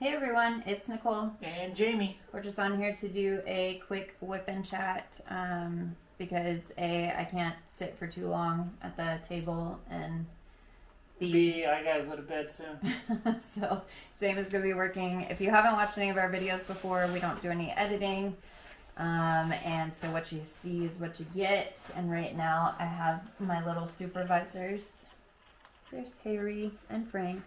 Hey everyone, it's Nicole. And Jamie. We're just on here to do a quick WIP Chat because A, I can't sit for too long at the table, and B, I gotta go to bed soon. So James is going to be working. If you haven't watched any of our videos before, we don't do any editing. And so what you see is what you get. And right now I have my little supervisors. There's Harry and Frank.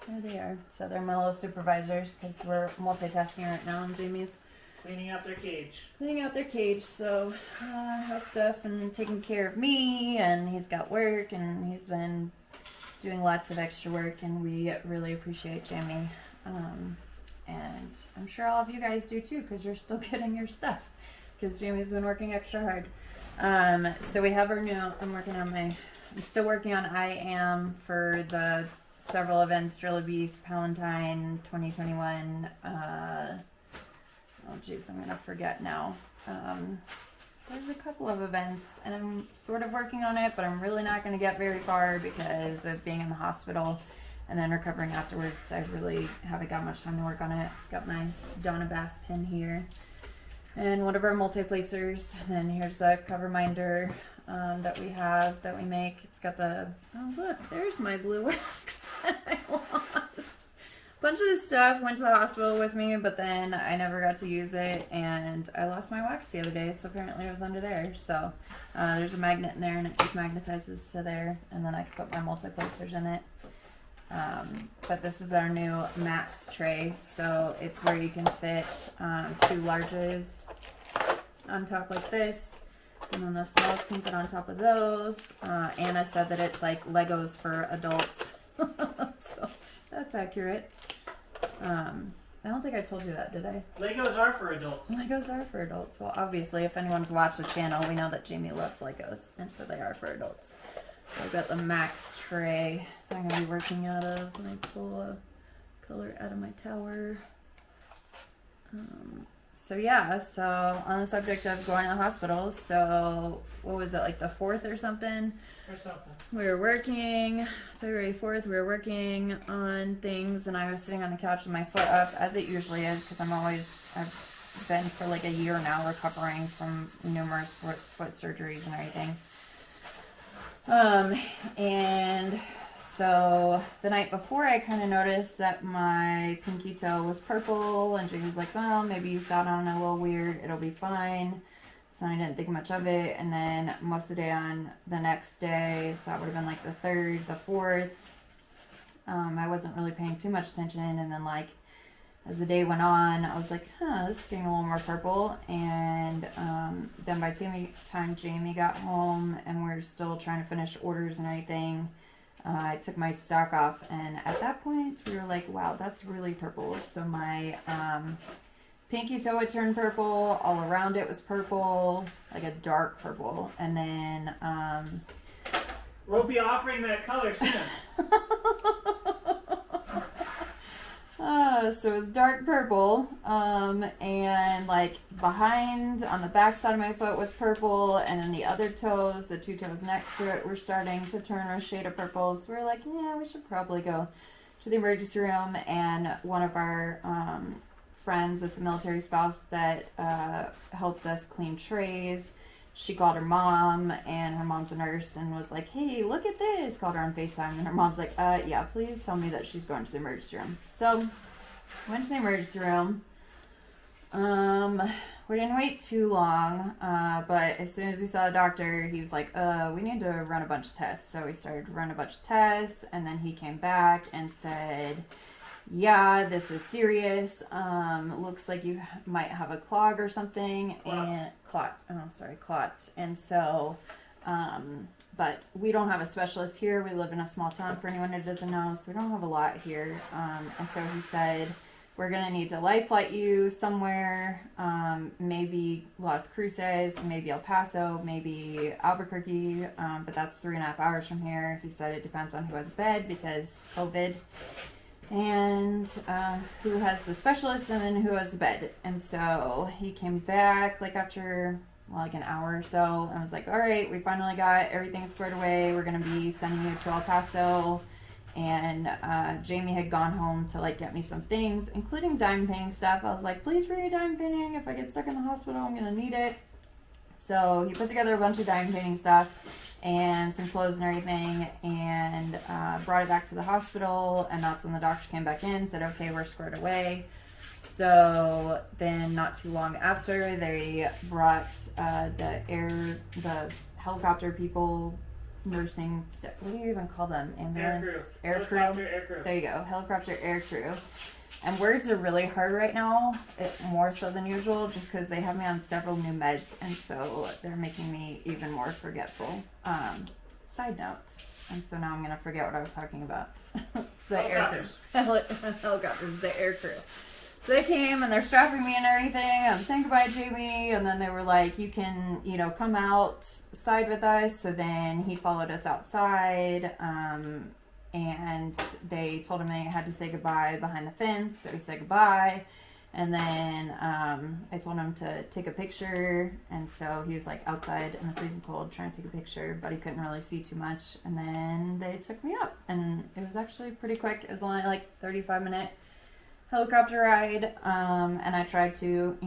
There they are. So they're my little supervisors because we're multitasking right now. And Jamie's Cleaning out their cage. cleaning out their cage. So house stuff and taking care of me. And he's got work and he's been doing lots of extra work. And we really appreciate Jamie. And I'm sure all of you guys do too because you're still getting your stuff because Jamie's been working extra hard. So we have our new, I'm still working on I Am for the several events, Drill Beast, Palantine, 2021, oh geez, I'm gonna forget now. There's a couple of events and I'm sort of working on it, but I'm really not gonna get very far because of being in the hospital and then recovering afterwards. I really haven't got much time to work on it. Got my Donna Bass pin here and one of our multi-placers. And then here's the cover minder that we make. It's got the, oh look, there's my blue wax that I lost. Bunch of this stuff went to the hospital with me, but then I never got to use it and I lost my wax the other day, so apparently it was under there. So there's a magnet in there and it just magnetizes to there, and then I can put my multi-placers in it. But this is our new Max tray, so it's where you can fit 2 larges on top like this, and then the smalls can fit on top of those. Anna said that it's like Legos for adults, so that's accurate. I don't think I told you that, did I? Legos are for adults. Legos are for adults. Well, obviously, if anyone's watched the channel, we know that Jamie loves Legos, and so they are for adults. So I've got the Max tray that I'm going to be working out of. Let me pull a color out of my tower. So yeah, so on the subject of going to the hospital, so what was it, like the 4th or something? Or something. We were working, February 4th, we were working on things, and I was sitting on the couch with my foot up, as it usually is, because I've been for like a year now recovering from numerous foot surgeries and everything. And so the night before I kind of noticed that my pinky toe was purple, and Jamie was like, well, maybe you sat on it a little weird, it'll be fine. So I didn't think much of it, and then most of the day on the next day, so that would have been like the 3rd, the 4th, I wasn't really paying too much attention, and then like as the day went on, I was like, this is getting a little more purple, and then by the time Jamie got home and we were still trying to finish orders and everything, I took my sock off, and at that point we were like, wow, that's really purple. So my pinky toe had turned purple, all around it was purple, like a dark purple, and then We'll be offering that color soon. So it was dark purple, and like behind on the back side of my foot was purple, and then the other toes, the 2 toes next to it, were starting to turn a shade of purple. So we were like, yeah, we should probably go to the emergency room. And one of our friends that's a military spouse that helps us clean trays, she called her mom, and her mom's a nurse, and was like, hey, look at this, called her on FaceTime, and her mom's like, yeah, please tell me that she's going to the emergency room. So went to the emergency room. We didn't wait too long, but as soon as we saw the doctor, he was like, we need to run a bunch of tests. So we started to run a bunch of tests, and then he came back and said, yeah, this is serious. Looks like you might have a clog or something. Clots. And so, but we don't have a specialist here. We live in a small town, for anyone who doesn't know, so we don't have a lot here. And so he said, we're going to need to life flight you somewhere, maybe Las Cruces, maybe El Paso, maybe Albuquerque, but that's 3.5 hours from here. He said it depends on who has a bed because COVID. And who has the specialist, and then who has the bed. And so he came back like after like an hour or so, and was like, all right, we finally got everything squared away. We're going to be sending you to El Paso, and Jamie had gone home to like get me some things, including diamond painting stuff. I was like, please bring your diamond painting. If I get stuck in the hospital, I'm gonna need it. So he put together a bunch of diamond painting stuff and some clothes and everything, and brought it back to the hospital. And that's when the doctor came back in, said, okay, we're squared away. So then not too long after, they brought the helicopter people, nursing, what do you even call them? Ambulance? Air crew. Air crew. There you go, helicopter air crew. And words are really hard right now, more so than usual, just because they have me on several new meds, and so they're making me even more forgetful. Side note, and so now I'm going to forget what I was talking about. The Helicopters. Helicopters, the air crew. So they came and they're strapping me and everything. I'm saying goodbye to Jamie, and then they were like, you can, come outside with us. So then he followed us outside, and they told him they had to say goodbye behind the fence. So he said goodbye, and then I told him to take a picture, and so he was like outside in the freezing cold trying to take a picture, but he couldn't really see too much. And then they took me up, and it was actually pretty quick. It was only like 35-minute helicopter ride, and I tried to,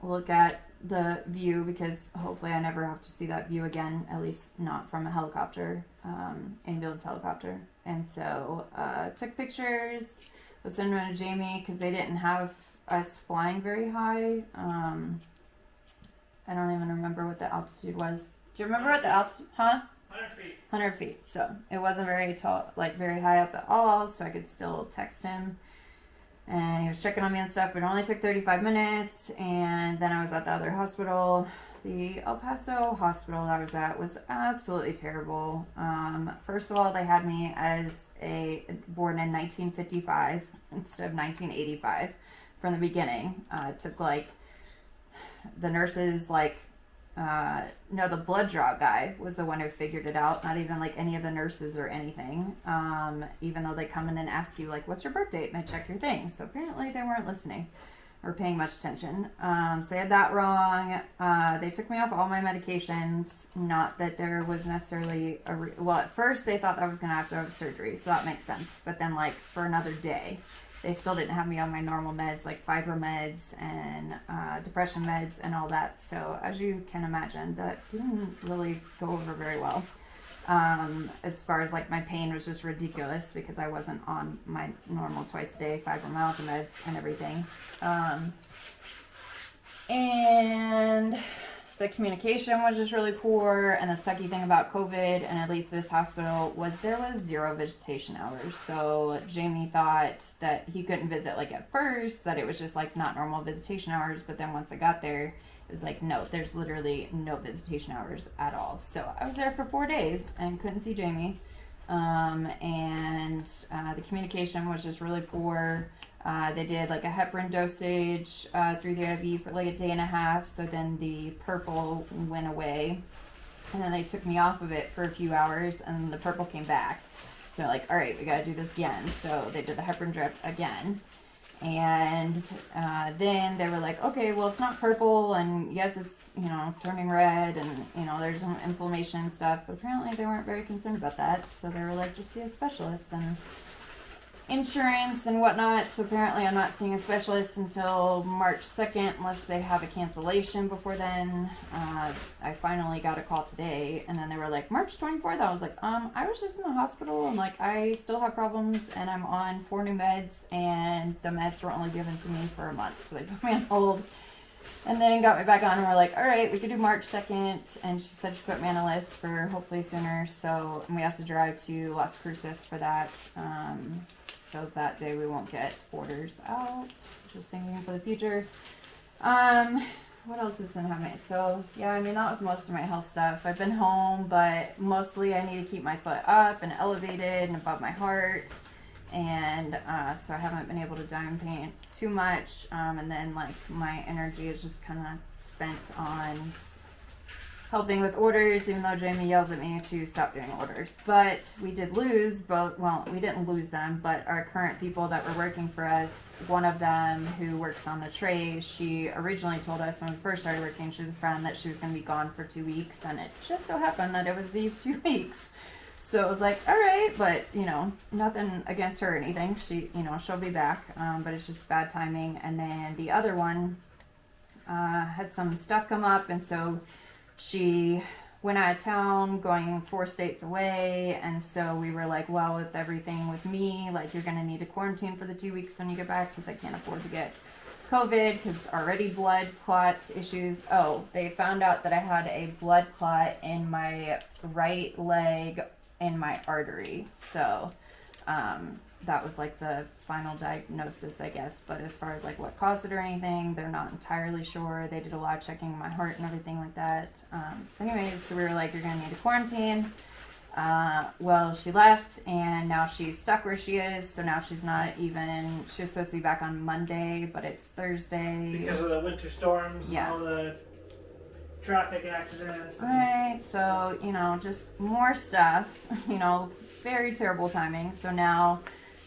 look at the view, because hopefully I never have to see that view again, at least not from a helicopter, ambulance helicopter. And so took pictures, was sending them to Jamie, because they didn't have us flying very high. I don't even remember what the altitude was. Do you remember what the altitude, 100 feet. 100 feet. So it wasn't very tall, like very high up at all, so I could still text him. And he was checking on me and stuff, but it only took 35 minutes. And then I was at the other hospital. The El Paso hospital I was at was absolutely terrible. First of all, they had me as born in 1955 instead of 1985 from the beginning. It took the nurses the blood draw guy was the one who figured it out, not even any of the nurses or anything, even though they come in and ask you what's your birth date, and they check your thing. So apparently they weren't listening or paying much attention. So they had that wrong. They took me off all my medications. Not that there was necessarily at first they thought I was gonna have to have surgery, so that makes sense, but then for another day they still didn't have me on my normal meds, like fiber meds and depression meds and all that. So as you can imagine, that didn't really go over very well. As far as my pain was just ridiculous, because I wasn't on my normal twice a day fibromyalgia meds and everything. And the communication was just really poor, and the sucky thing about COVID, and at least this hospital, was there was 0 visitation hours. So Jamie thought that he couldn't visit at first, that it was just not normal visitation hours, but then once I got there, it was no, there's literally no visitation hours at all. So I was there for 4 days and couldn't see Jamie, and the communication was just really poor. They did a heparin dosage, 3-day IV for a day and a half. So then the purple went away, and then they took me off of it for a few hours, and the purple came back. So all right, we gotta do this again. So they did the heparin drip again, and then they were okay, well, it's not purple, and yes, it's turning red, and there's some inflammation and stuff. But apparently they weren't very concerned about that. So they were just see a specialist and insurance and whatnot. So apparently I'm not seeing a specialist until March 2nd, unless they have a cancellation before then. I finally got a call today, and then they were March 24th. I was I was just in the hospital, and I still have problems, and I'm on 4 new meds, and the meds were only given to me for a month. So they put me on hold, and then got me back on, and we're all right, we could do March 2nd, and she said she put me on a list for hopefully sooner. So we have to drive to Las Cruces for that. So that day we won't get orders out. Just thinking for the future. What else is in me? So yeah, that was most of my health stuff. I've been home, but mostly I need to keep my foot up and elevated and above my heart. And so I haven't been able to diamond paint too much. And then my energy is just kind of spent on helping with orders, even though Jamie yells at me to stop doing orders. But we did lose both, well, we didn't lose them, but our current people that were working for us, one of them who works on the trays, she originally told us when we first started working, she's a friend, that she was going to be gone for 2 weeks, and it just so happened that it was these 2 weeks. So it was like, all right, but you know, nothing against her or anything. She, you know, she'll be back, but it's just bad timing. And then the other one had some stuff come up, and so she went out of town, going 4 states away, and so we were like, well, with everything with me, like, you're gonna need to quarantine for the 2 weeks when you get back, because I can't afford to get COVID, because already blood clot issues. Oh, they found out that I had a blood clot in my right leg in my artery, so that was like the final diagnosis, I guess. But as far as like what caused it or anything, they're not entirely sure. They did a lot of checking my heart and everything like that. So anyways, so we were like, you're gonna need to quarantine. Well, she left, and now she's stuck where she is. So now she's not even. She was supposed to be back on Monday, but it's Thursday because of the winter storms. Yeah. And all the traffic accidents. Right. So you know, just more stuff. You know, very terrible timing. So now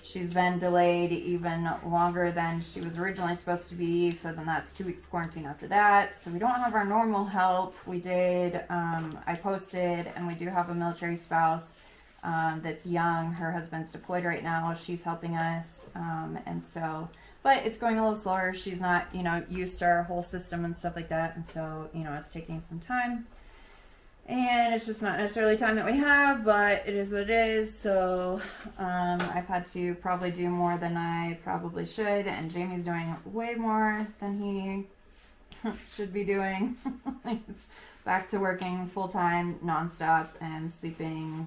she's been delayed even longer than she was originally supposed to be. So then that's 2 weeks quarantine after that. So we don't have our normal help. We did, I posted, and we do have a military spouse that's young. Her husband's deployed right now. She's helping us. And so, but it's going a little slower. She's not, you know, used to our whole system and stuff like that. And so, you know, it's taking some time. And it's just not necessarily time that we have, but it is what it is. So I've had to probably do more than I probably should, and Jamie's doing way more than he should be doing. He's back to working full-time, nonstop, and sleeping.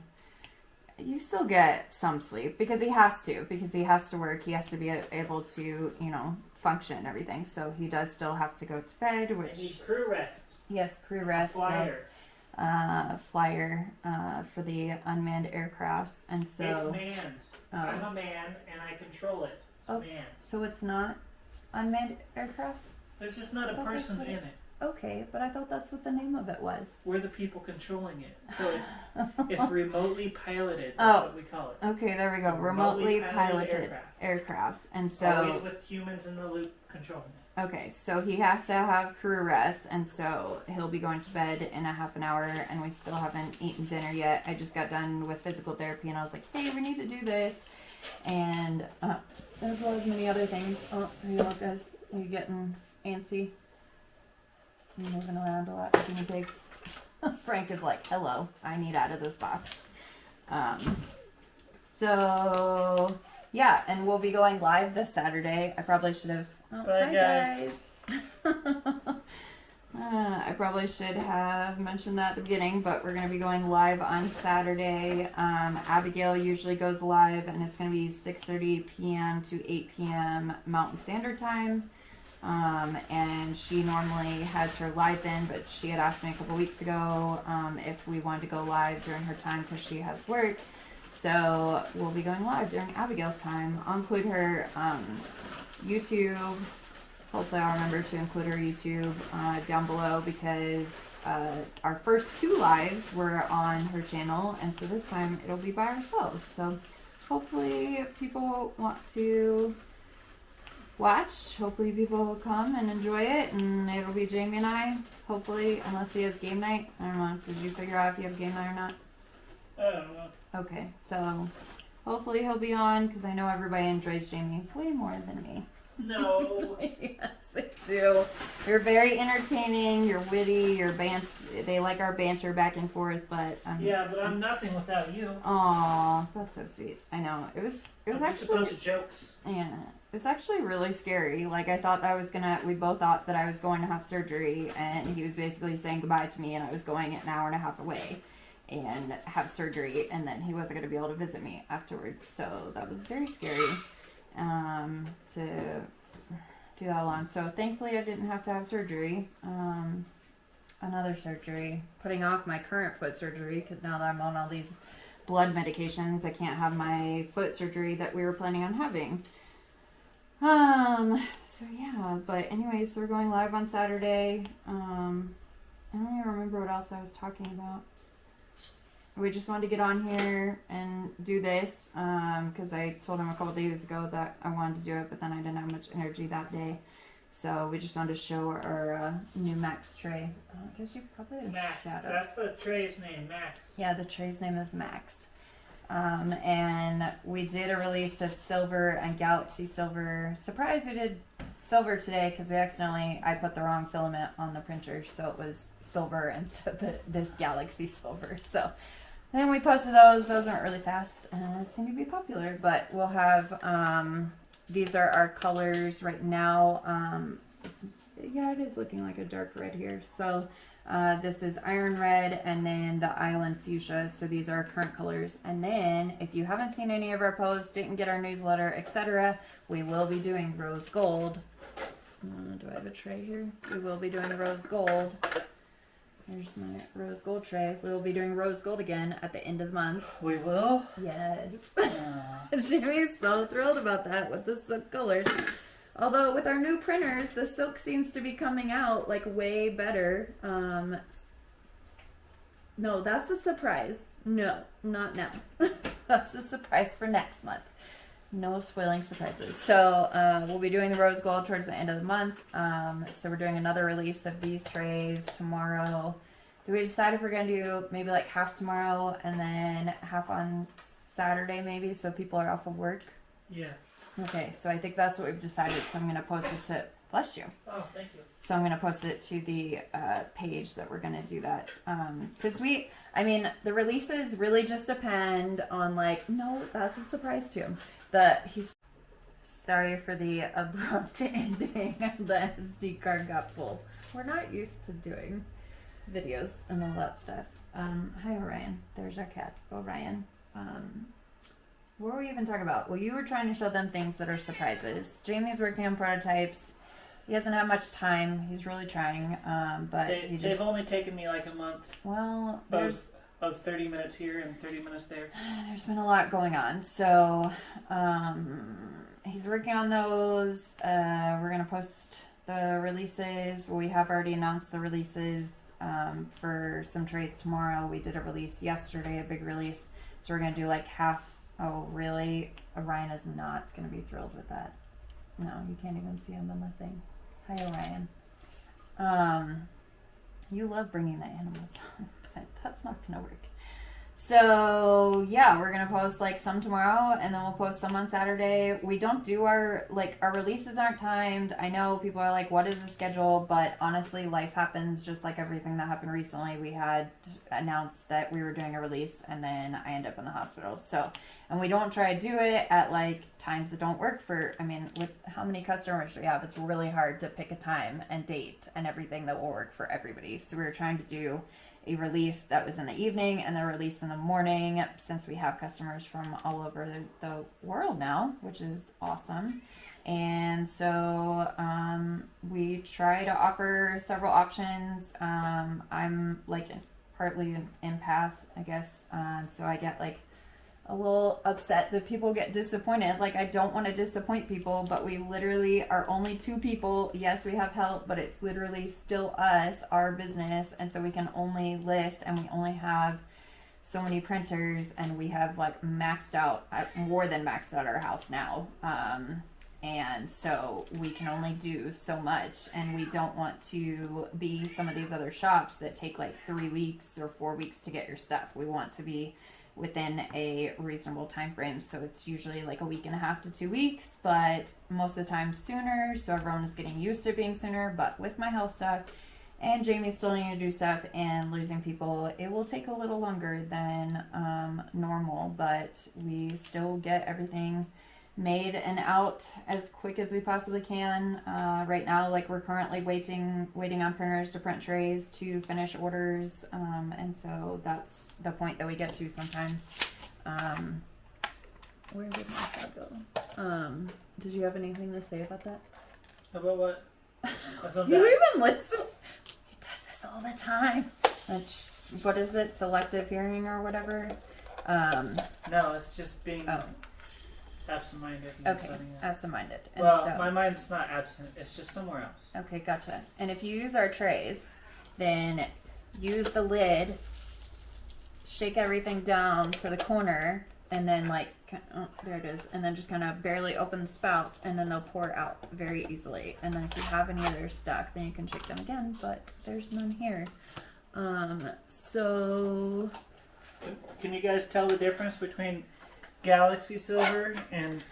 You still get some sleep because he has to work. He has to be able to, you know, function and everything. So he does still have to go to bed, which... I need crew rest. Yes, crew rest. Flyer. Flyer for the unmanned aircrafts, and so It's manned. I'm a man and I control it. It's manned. So it's not unmanned aircrafts? There's just not a person in it. Okay, but I thought that's what the name of it was. We're the people controlling it, so it's remotely piloted. That's what we call it. Okay, there we go. Remotely piloted aircraft, and so always with humans in the loop controlling it. Okay, so he has to have crew rest, and so he'll be going to bed in a half an hour, and we still haven't eaten dinner yet. I just got done with physical therapy, and I was like, hey, we need to do this, and as well as many other things. Oh, are you all guys, are you getting antsy? You're moving around a lot, guinea pigs. Frank is like, hello, I need out of this box. So, yeah, and we'll be going live this Saturday. I probably should have... Oh, bye, guys. I probably should have mentioned that at the beginning, but we're going to be going live on Saturday. Abigail usually goes live, and it's going to be 6:30 p.m. to 8 p.m. Mountain Standard Time. And she normally has her live then, but she had asked me a couple weeks ago if we wanted to go live during her time because she has work. So we'll be going live during Abigail's time. I'll include her YouTube. Hopefully I'll remember to include her YouTube down below, because our first 2 lives were on her channel, and so this time it'll be by ourselves. So hopefully if people want to watch, hopefully people will come and enjoy it, and it'll be Jamie and I, hopefully, unless he has game night. I don't know, did you figure out if you have game night or not? I don't know. Okay, so hopefully he'll be on, because I know everybody enjoys Jamie way more than me. No. Yes, they do. You're very entertaining, you're witty, you're they like our banter back and forth, but yeah, but I'm nothing without you. Aw, that's so sweet. I know. It was just actually a bunch of jokes. Yeah. It's actually really scary. Like, I thought we both thought that I was going to have surgery, and he was basically saying goodbye to me, and I was going an hour and a half away and have surgery, and then he wasn't going to be able to visit me afterwards. So that was very scary to do that alone. So thankfully I didn't have to have surgery. Another surgery. Putting off my current foot surgery, because now that I'm on all these blood medications, I can't have my foot surgery that we were planning on having. So yeah, but anyways, so we're going live on Saturday. I don't even remember what else I was talking about. We just wanted to get on here and do this, because I told him a couple days ago that I wanted to do it, but then I didn't have much energy that day. So we just wanted to show our new Max tray. I guess you probably Max. That's the tray's name, Max. Yeah, the tray's name is Max. And we did a release of silver and galaxy silver. Surprised we did silver today because I put the wrong filament on the printer, so it was silver instead of this galaxy silver. So then we posted those. Those went really fast and seem to be popular. But we'll have these are our colors right now. It is looking like a dark red here. So this is iron red and then the island fuchsia. So these are our current colors. And then if you haven't seen any of our posts, didn't get our newsletter, etc., we will be doing rose gold. Do I have a tray here? We will be doing rose gold. Here's my rose gold tray. We will be doing rose gold again at the end of the month. We will? Yes. Jimmy's so thrilled about that with the silk colors. Although with our new printers, the silk seems to be coming out like way better. No, that's a surprise. No, not now. That's a surprise for next month. No spoiling surprises. So we'll be doing the rose gold towards the end of the month. So we're doing another release of these trays tomorrow. We decided if we're going to do maybe like half tomorrow and then half on Saturday maybe, so people are off of work. Yeah. Okay, so I think that's what we've decided. So I'm going to post it to, bless you. Oh, thank you. So I'm going to post it to the page that we're going to do that. Because the releases really just depend on no, that's a surprise to him. He's sorry for the abrupt ending. The SD card got full. We're not used to doing videos and all that stuff. Hi Orion. There's our cat, Orion. What were we even talking about? Well, you were trying to show them things that are surprises. Jamie's working on prototypes. He hasn't had much time. He's really trying, but they've only taken me like a month. Well, of 30 minutes here and 30 minutes there. There's been a lot going on. So he's working on those. We're going to post the releases. We have already announced the releases for some trays tomorrow. We did a release yesterday, a big release. So we're going to do like half. Oh, really? Orion is not going to be thrilled with that. No, you can't even see him on the thing. Hi, Orion. You love bringing the animals on. That's not gonna work. So yeah, we're gonna post like some tomorrow and then we'll post some on Saturday. We don't do our releases aren't timed. I know people are like, what is the schedule? But honestly, life happens just like everything that happened recently. We had announced that we were doing a release and then I ended up in the hospital. So, and we don't try to do it at like times that don't work with how many customers we have, it's really hard to pick a time and date and everything that will work for everybody. So we were trying to do a release that was in the evening and then a release in the morning, since we have customers from all over the world now, which is awesome. And so we try to offer several options. I'm like partly an empath, I guess, so I get like a little upset that people get disappointed. Like, I don't want to disappoint people, but we literally are only 2 people. Yes, we have help, but it's literally still us, our business, and so we can only list, and we only have so many printers, and we have like more than maxed out our house now. And so we can only do so much, and we don't want to be some of these other shops that take like 3 weeks or 4 weeks to get your stuff. We want to be within a reasonable time frame, so it's usually like a week and a half to 2 weeks, but most of the time sooner, so everyone is getting used to being sooner. But with my health stuff and Jamie still needing to do stuff and losing people, it will take a little longer than normal, but we still get everything made and out as quick as we possibly can. Right now, like, we're currently waiting on printers to print trays to finish orders, and so that's the point that we get to sometimes. Where did my thought go? Did you have anything to say about that? About what? You even listen? He does this all the time. What is it? Selective hearing or whatever? No, it's just being absent-minded. Okay, absent-minded. And well, so, my mind's not absent. It's just somewhere else. Okay, gotcha. And if you use our trays, then use the lid, shake everything down to the corner, and then there it is, and then just kind of barely open the spout, and then they'll pour out very easily. And then if you have any that are stuck, then you can shake them again, but there's none here. So Can you guys tell the difference between Galaxy Silver and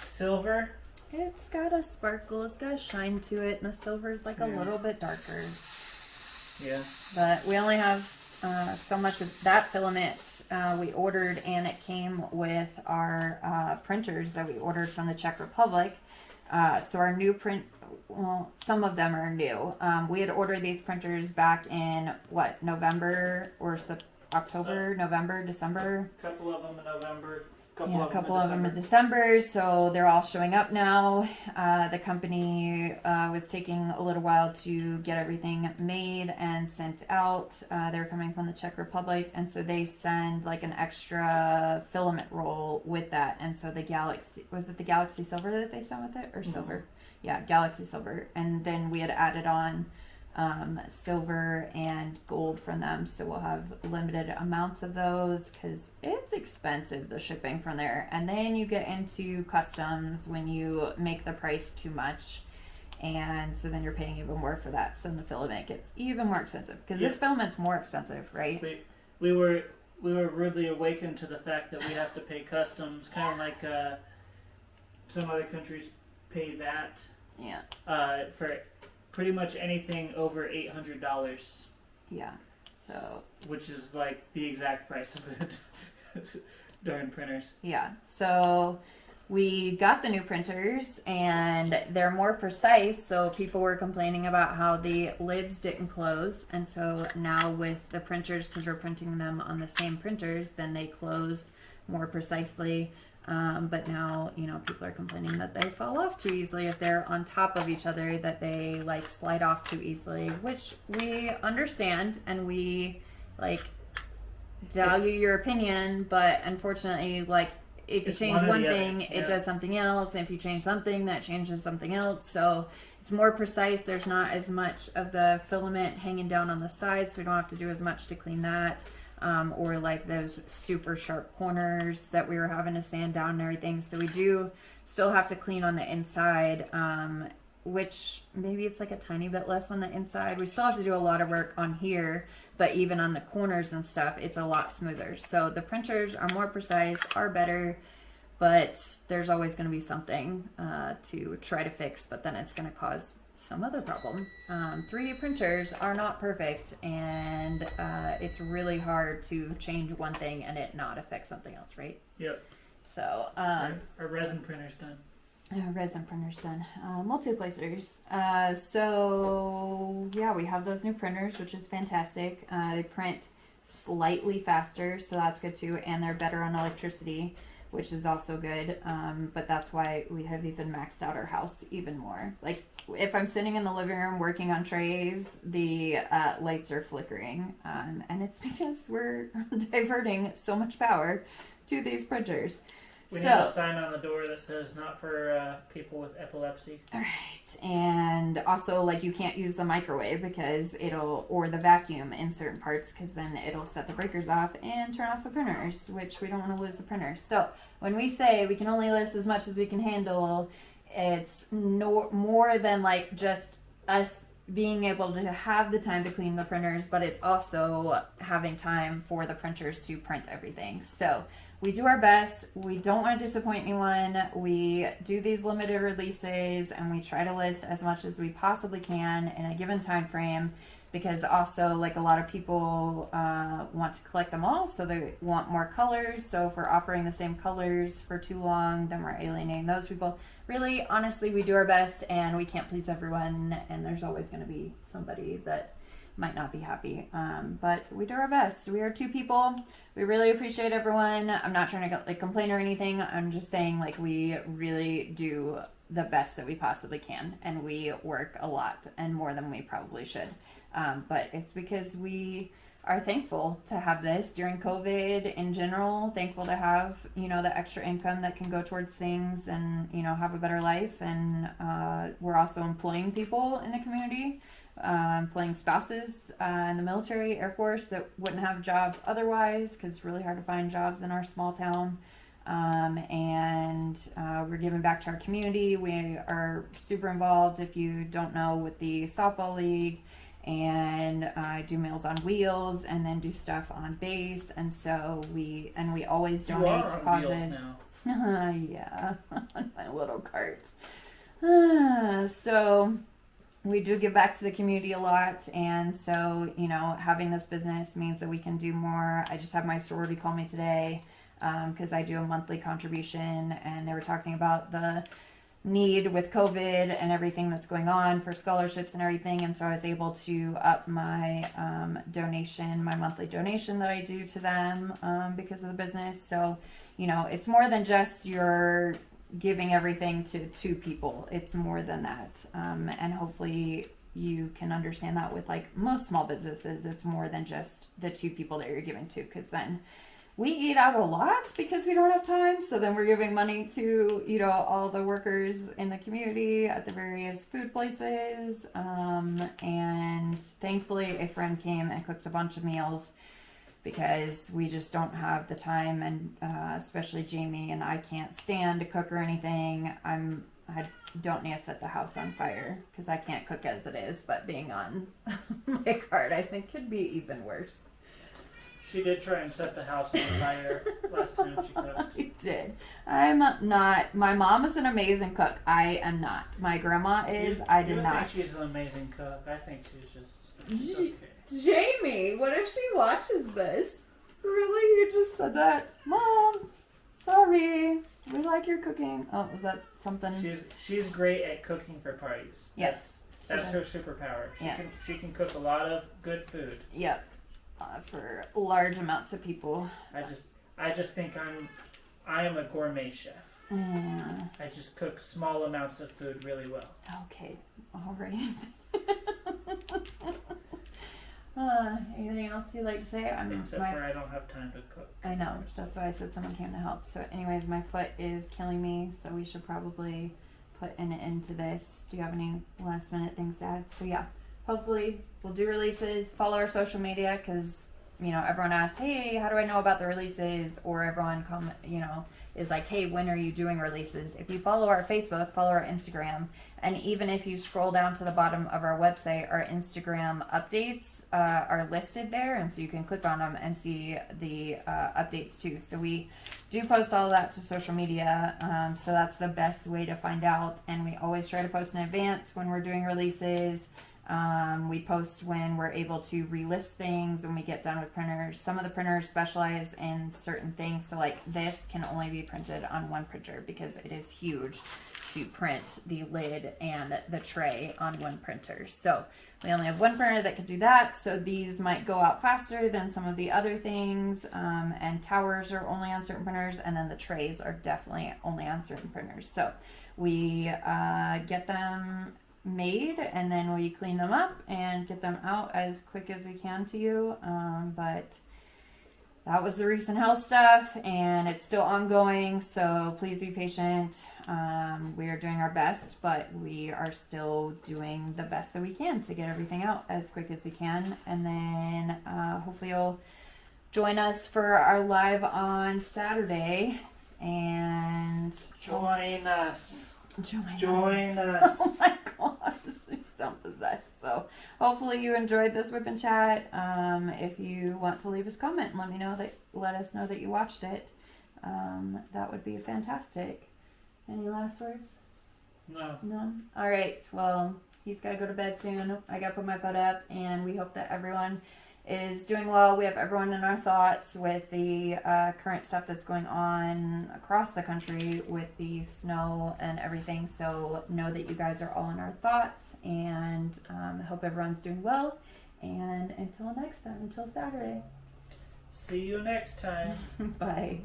silver? It's got a sparkle, it's got a shine to it, and the silver's like a little bit darker. Yeah. But we only have so much of that filament we ordered, and it came with our printers that we ordered from the Czech Republic. So our new print, well, some of them are new. We had ordered these printers back in, November or October, November, December? A couple of them in November. A couple of them in December, so they're all showing up now. The company was taking a little while to get everything made and sent out. They're coming from the Czech Republic, and so they send like an extra filament roll with that. And so the Galaxy, was it the Galaxy Silver that they sent with it, or silver? Yeah, Galaxy Silver. And then we had added on silver and gold from them, so we'll have limited amounts of those because it's expensive, the shipping from there. And then you get into customs when you make the price too much, and so then you're paying even more for that, so then the filament gets even more expensive because this filament's more expensive, right? We were rudely awakened to the fact that we have to pay customs, kind of like some other countries pay that. Yeah. For pretty much anything over $800. Yeah. So. Which is like the exact price of the darn printers. Yeah. So we got the new printers, and they're more precise. So people were complaining about how the lids didn't close, and so now with the printers, because we're printing them on the same printers, then they close more precisely. But now, people are complaining that they fall off too easily if they're on top of each other, that they like slide off too easily, which we understand, and we value your opinion, but unfortunately, if you change one thing, it does something else, and if you change something, that changes something else. So it's more precise. There's not as much of the filament hanging down on the sides, so we don't have to do as much to clean that. Or like those super sharp corners that we were having to sand down and everything. So we do still have to clean on the inside, which maybe it's like a tiny bit less on the inside. We still have to do a lot of work on here, but even on the corners and stuff, it's a lot smoother. So the printers are more precise, are better, but there's always going to be something to try to fix, but then it's going to cause some other problem. 3D printers are not perfect, and it's really hard to change one thing and it not affect something else, right? Yep. So our resin printer's done. Resin printer's done. Multiplacers. So yeah, we have those new printers, which is fantastic. They print slightly faster, so that's good too, and they're better on electricity, which is also good. But that's why we have even maxed out our house even more. Like, if I'm sitting in the living room working on trays, the lights are flickering. And it's because we're diverting so much power to these printers. We need a sign on the door that says not for people with epilepsy. All right. And also, you can't use the microwave because or the vacuum in certain parts, because then it'll set the breakers off and turn off the printers, which we don't want to lose the printers. So when we say we can only list as much as we can handle, it's no more than just us being able to have the time to clean the printers, but it's also having time for the printers to print everything. So we do our best. We don't want to disappoint anyone. We do these limited releases, and we try to list as much as we possibly can in a given time frame, because also a lot of people want to collect them all, so they want more colors. So if we're offering the same colors for too long, then we're alienating those people. Really, honestly, we do our best, and we can't please everyone, and there's always going to be somebody that might not be happy, but we do our best. We are two people. We really appreciate everyone. I'm not trying to complain or anything. I'm just saying we really do the best that we possibly can, and we work a lot and more than we probably should. But it's because we are thankful to have this during COVID in general, thankful to have, the extra income that can go towards things and, have a better life. And we're also employing people in the community, employing spouses in the military, Air Force that wouldn't have a job otherwise, because it's really hard to find jobs in our small town. And we're giving back to our community. We are super involved, if you don't know, with the softball league and do Meals on Wheels, and then do stuff on base. And so we always You donate are to on causes. wheels now. Yeah, on my little cart. So we do give back to the community a lot, and so having this business means that we can do more. I just had my sorority call me today because I do a monthly contribution, and they were talking about the need with COVID and everything that's going on for scholarships and everything, and so I was able to up my donation, my monthly donation that I do to them because of the business. So it's more than just your giving everything to two people. It's more than that, and hopefully you can understand that with like most small businesses. It's more than just the two people that you're giving to, because then we eat out a lot because we don't have time. So then we're giving money to all the workers in the community at the various food places, and thankfully a friend came and cooked a bunch of meals, because we just don't have the time, and especially Jamie, and I can't stand to cook or anything. I don't need to set the house on fire because I can't cook as it is, but being on my cart I think could be even worse. She did try and set the house on fire last time she cooked. She did. I'm not. My mom is an amazing cook. I am not. My grandma is. I did not. I think she's an amazing cook. I think she's okay. Jamie, what if she watches this? Really? You just said that? Mom, sorry. We like your cooking. Oh, is that something? She's great at cooking for parties. Yes. That's her superpower. Yeah. She can cook a lot of good food. Yep. For large amounts of people. I just think I am a gourmet chef. Yeah. I just cook small amounts of food really well. Okay. All right. Anything else you'd like to say? Except for I don't have time to cook. I know. That's why I said someone came to help. So anyways, my foot is killing me, so we should probably put an end to this. Do you have any last minute things to add? So yeah, hopefully we'll do releases. Follow our social media, because everyone asks, hey, how do I know about the releases? Or everyone is like, hey, when are you doing releases? If you follow our Facebook, follow our Instagram, and even if you scroll down to the bottom of our website, our Instagram updates are listed there, and so you can click on them and see the updates too. So we do post all of that to social media, so that's the best way to find out, and we always try to post in advance when we're doing releases. We post when we're able to relist things when we get done with printers. Some of the printers specialize in certain things, so like this can only be printed on one printer because it is huge to print the lid and the tray on one printer. So we only have one printer that can do that, so these might go out faster than some of the other things, and towers are only on certain printers, and then the trays are definitely only on certain printers. So we get them made, and then we clean them up and get them out as quick as we can to you, but that was the recent health stuff, and it's still ongoing, so please be patient. We are doing our best, but we are still doing the best that we can to get everything out as quick as we can. And then hopefully you'll join us for our live on Saturday, and Join us. Join us. Oh my gosh, you sound possessed. So hopefully you enjoyed this WIP Chat. If you want to leave us a comment and let us know that you watched it, that would be fantastic. Any last words? No? All right. Well, he's got to go to bed soon. I got to put my foot up, and we hope that everyone is doing well. We have everyone in our thoughts with the current stuff that's going on across the country with the snow and everything. So know that you guys are all in our thoughts, and hope everyone's doing well. And until next time, until Saturday. See you next time. Bye.